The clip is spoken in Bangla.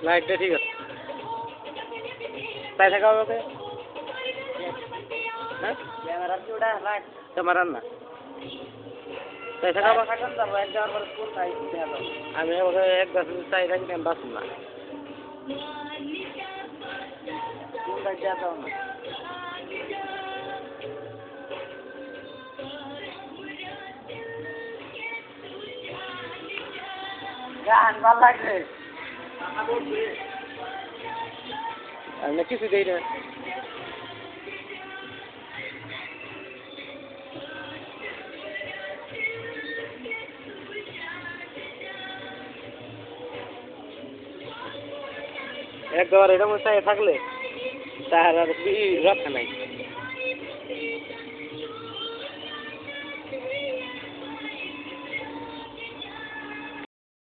লাইটটা ঠিক আছে তাই থাকা হবে ওকে হ্যাঁ ক্যামেরা কি ওটা লাইট ক্যামেরা না তাই থাকা হবে থাকেন তো এক যাওয়ার পরে কোন তাই আমি ওকে এক গাছ চাই রাখি আমি বাঁচুন না কোন তাই যাওয়া না গান ভালো লাগছে আমি কিছু দেই না একবার এরকম চাই থাকলে তার আর রাখা নাই